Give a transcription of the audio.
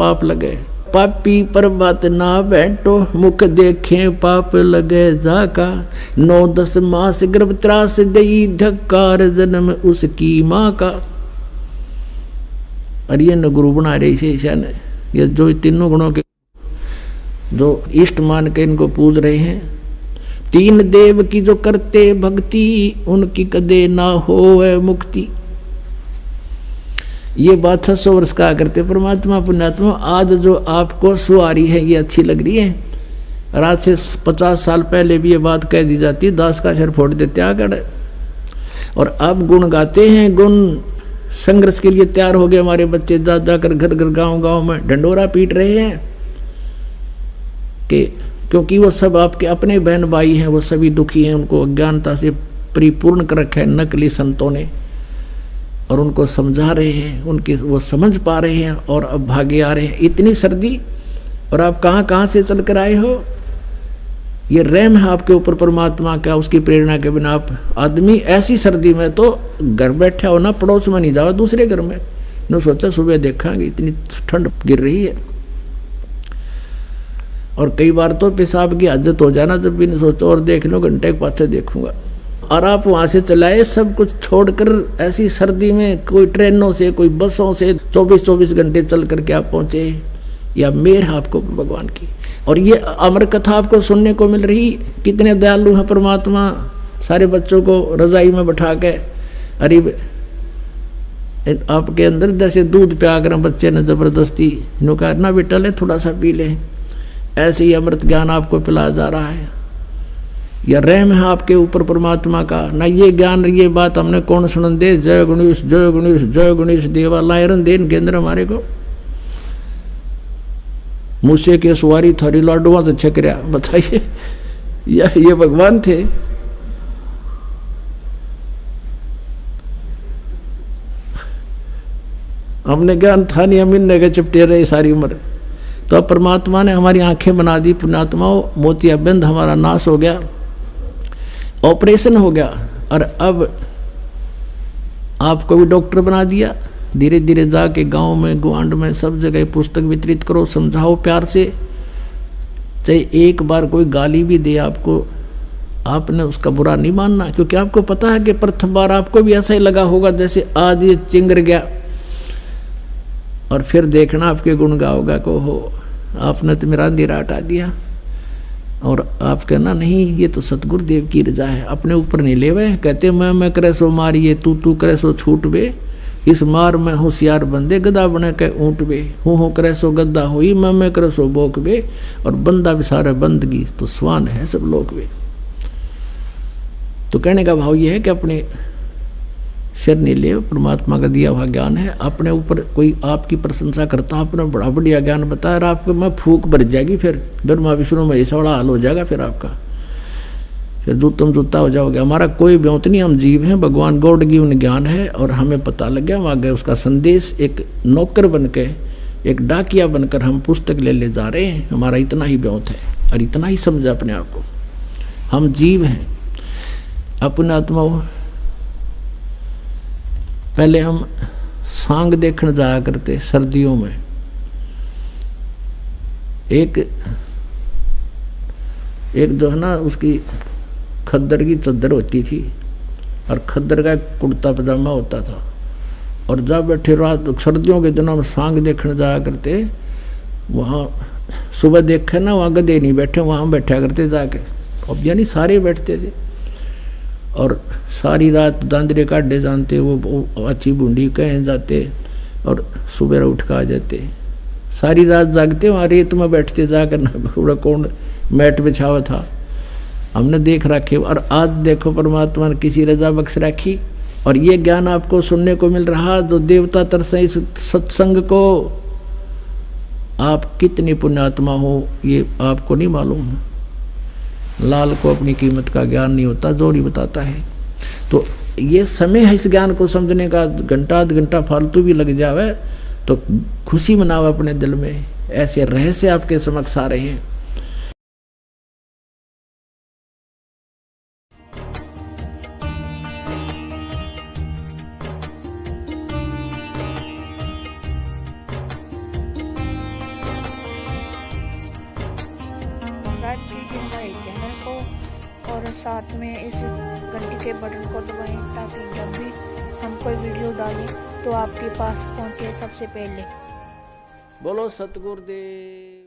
पाप लगे। पापी पर्वत ना बैठो, मुख देखे पाप लगे जाका। 9-10 मास गर्भ त्रास दई, धक्कार जन्म उसकी माँ का। और ये न गुरु बना रहे इसे ईशान, ये जो तीनों गुणों के जो इष्ट मान के इनको पूज रहे हैं। 3 देव की जो करते भक्ति, उनकी कदे ना होवे मुक्ति। ये बात 600 वर्ष कहा करते परमात्मा पुण्यात्मा। आज जो आपको सुहारी है ये अच्छी लग रही है, और आज से 50 साल पहले भी ये बात कह दी जाती, दास का सिर फोड़ देते आकर। और अब गुण गाते हैं, गुण संघर्ष के लिए तैयार हो गए हमारे बच्चे, जा जाकर घर घर गांव गांव में ढंडोरा पीट रहे हैं कि क्योंकि वो सब आपके अपने बहन भाई हैं, वो सभी दुखी हैं, उनको अज्ञानता से परिपूर्ण कर रखा है नकली संतों ने, और उनको समझा रहे हैं, उनकी वो समझ पा रहे हैं और अब भागे आ रहे हैं। इतनी सर्दी और आप कहाँ कहाँ से चल कर आए हो। ये रहम है आपके ऊपर परमात्मा का, उसकी प्रेरणा के बिना आप आदमी ऐसी सर्दी में तो घर बैठा हो ना, पड़ोस में नहीं जाओ दूसरे घर में न। सोचा सुबह देखांगे इतनी ठंड गिर रही है, और कई बार तो पेशाब की आदत हो जाना, जब भी नहीं सोचो और देख लो घंटे के पाछे देखूंगा। और आप वहां से चलाए सब कुछ छोड़कर ऐसी सर्दी में, कोई ट्रेनों से कोई बसों से 24-24 घंटे चल करके आप पहुंचे। या मेर है आपको भगवान की, और ये अमर कथा आपको सुनने को मिल रही। कितने दयालु है परमात्मा, सारे बच्चों को रजाई में बैठा के, अरे आपके अंदर जैसे दूध प्या कर बच्चे ने जबरदस्ती नुकार ना बेटा ले थोड़ा सा पी ले, ऐसे ही अमृत ज्ञान आपको पिलाया जा रहा है। या रहम है आपके ऊपर परमात्मा का ना। ये ज्ञान ये बात हमने कौन सुन दे, जय गणेश जय गणेश जय गणेश देवा लायरन देन केंद्र हमारे को। मूसे के सवारी थारी लाडुआ तो छकरिया, बताइए ये भगवान थे। हमने ज्ञान था नहीं, हम इनने के चिपटे रहे सारी उम्र। तो अब परमात्मा ने हमारी आंखें बना दी पुण्यात्माओं, मोतियाबिंद हमारा नाश हो गया, ऑपरेशन हो गया, और अब आपको भी डॉक्टर बना दिया। धीरे धीरे जाके गांव में गुआंड में सब जगह पुस्तक वितरित करो, समझाओ प्यार से। चाहे एक बार कोई गाली भी दे आपको, आपने उसका बुरा नहीं मानना, क्योंकि आपको पता है कि प्रथम बार आपको भी ऐसा ही लगा होगा जैसे आज ये चिंगर गया, और फिर देखना आपके गुण गाओगा को हो आपने तो मेरा अंधेरा हटा दिया। और आप कहना नहीं ये तो सतगुरुदेव की रजा है, अपने ऊपर नहीं ले वे। कहते मैं करे सो मारिए, तू करे सो छूट बे, इस मार में होशियार बंदे गदा बने के ऊँट बे। हूँ करे सो गद्दा हुई, मैं करे सो बोक बे, और बंदा भी सारे बंदगी तो स्वान है सब लोग बे। तो कहने का भाव ये है कि अपने सिर नहीं ले, परमात्मा का दिया हुआ ज्ञान है। अपने ऊपर कोई आपकी प्रशंसा करता, आपने बड़ा बढ़िया ज्ञान बताया, और आपको मैं फूक भर जाएगी, फिर ब्रह्मा विष्णु में ऐसा बड़ा हाल हो जाएगा, फिर आपका फिर तुम जूता हो जाओगे। हमारा कोई ब्योत नहीं, हम जीव हैं, भगवान गॉड गिवन ज्ञान है, और हमें पता लग गया, हम आगे उसका संदेश एक नौकर बन के, एक डाकिया बनकर हम पुस्तक ले जा रहे हैं। हमारा इतना ही ब्योत है, और इतना ही समझे अपने आप को, हम जीव हैं अपने आत्मा। पहले हम सांग देखने जाया करते सर्दियों में। एक जो है ना उसकी खद्दर की चद्दर होती थी, और खद्दर का कुर्ता पजामा होता था, और जब बैठे रात सर्दियों के दिनों में सांग देखने जाया करते। वहाँ सुबह देखे ना, वहाँ गधे नहीं बैठे, वहाँ बैठा करते जाके, अब यानी सारे बैठते थे, और सारी रात दांदरे काटे जानते, वो अच्छी बूंदी कहें जाते, और सुबह उठ कर आ जाते। सारी रात जागते, वहाँ रेत में बैठते जाकर ना, पूरा कौन मैट बिछावा था, हमने देख रखे। और आज देखो परमात्मा ने किसी रजा बख्श रखी, और ये ज्ञान आपको सुनने को मिल रहा। जो देवता तरसे इस सत्संग को, आप कितनी पुण्यात्मा हो ये आपको नहीं मालूम। लाल को अपनी कीमत का ज्ञान नहीं होता, जोड़ी बताता है। तो ये समय है इस ज्ञान को समझने का, घंटा आध घंटा फालतू भी लग जावे तो खुशी मनाओ अपने दिल में। ऐसे रहस्य आपके समक्ष आ रहे हैं। सब्सक्राइब कीजिए हमारे चैनल को और साथ में इस घंटी के बटन को दबाएं ताकि जब भी हम कोई वीडियो डालें तो आपके पास पहुंचे सबसे पहले। बोलो सतगुरुदेव।